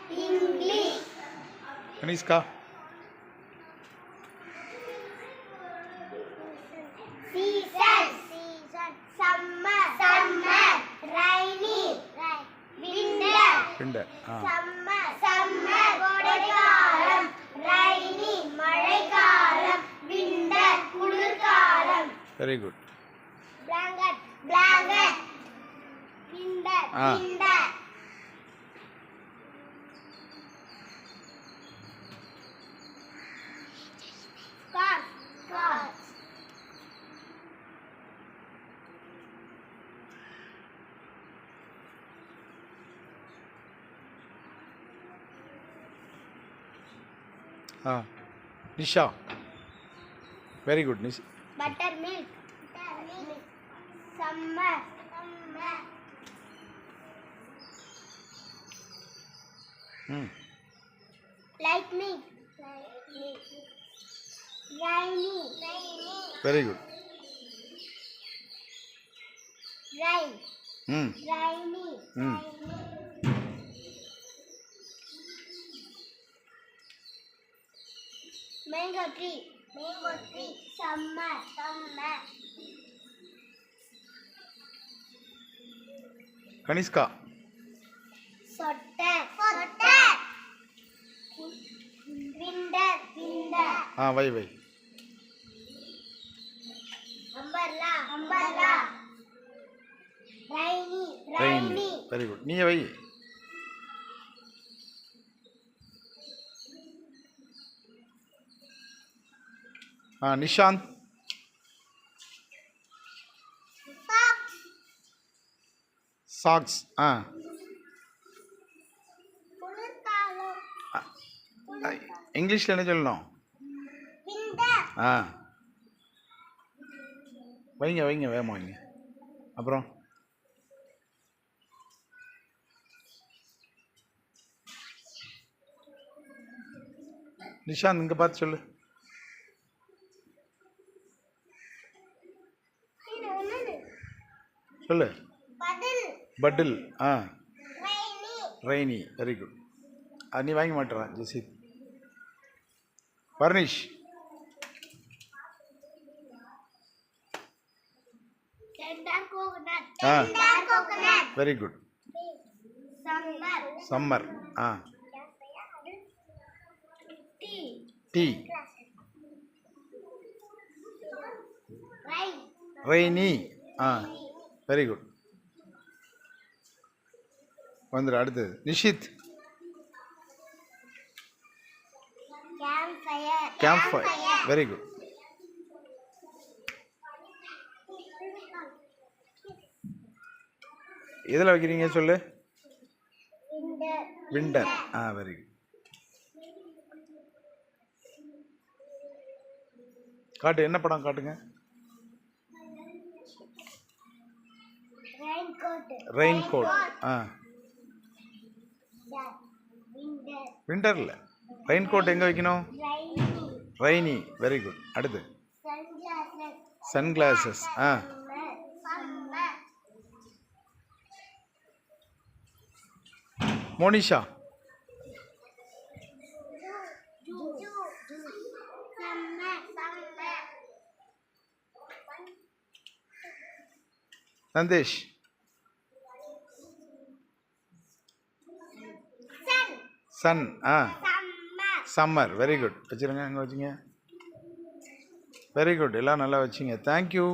English. Kaniska. Season. Summer. Rainy. Winter. Summer. கோடைக்காலம். Rainy. மழைக்காலம். Winter. குளிர்காலம். Very good. Blanket. Winter. Scarf. Nisha. Very good, Nisha. Buttermilk. Summer. Lightning. Rainy. Very good. Rain. Rainy. Mango tree. Summer. Kaniska. Sweater. Winter. Why. Umbrella. Rainy. Very good. Nee why. Nishant. Socks. இங்கிலீஷ்ல என்ன சொல்லணும்? வைங்க வேகமா வைங்க. அப்புறம் நிஷாந்த் இங்க பார்த்து சொல்லு. சொல்லு. பட்டில். ரெய்னி. Very good. நீ வாங்க மாட்டேறா Jesith. Varnish. Very good. Summer. டீ. ரெய்னி. Very good. வந்துடு அடுத்தது. Nishith. Campfire. Very good. எதில் வைக்கிறீங்க சொல்லு. விண்டர். Very good. காட்டு, என்ன படம் காட்டுங்க. Raincoat. விண்டர்ல ரெயின் கோட் எங்க வைக்கணும்? ரெய்னி. Very good. அடுத்து sunglasses. Monisha. Nandesh. Sun. Summer. Very good. வச்சுருங்க, அங்கே வச்சுங்க. Very good. எல்லாம் நல்லா வச்சிங்க. தேங்க்யூ.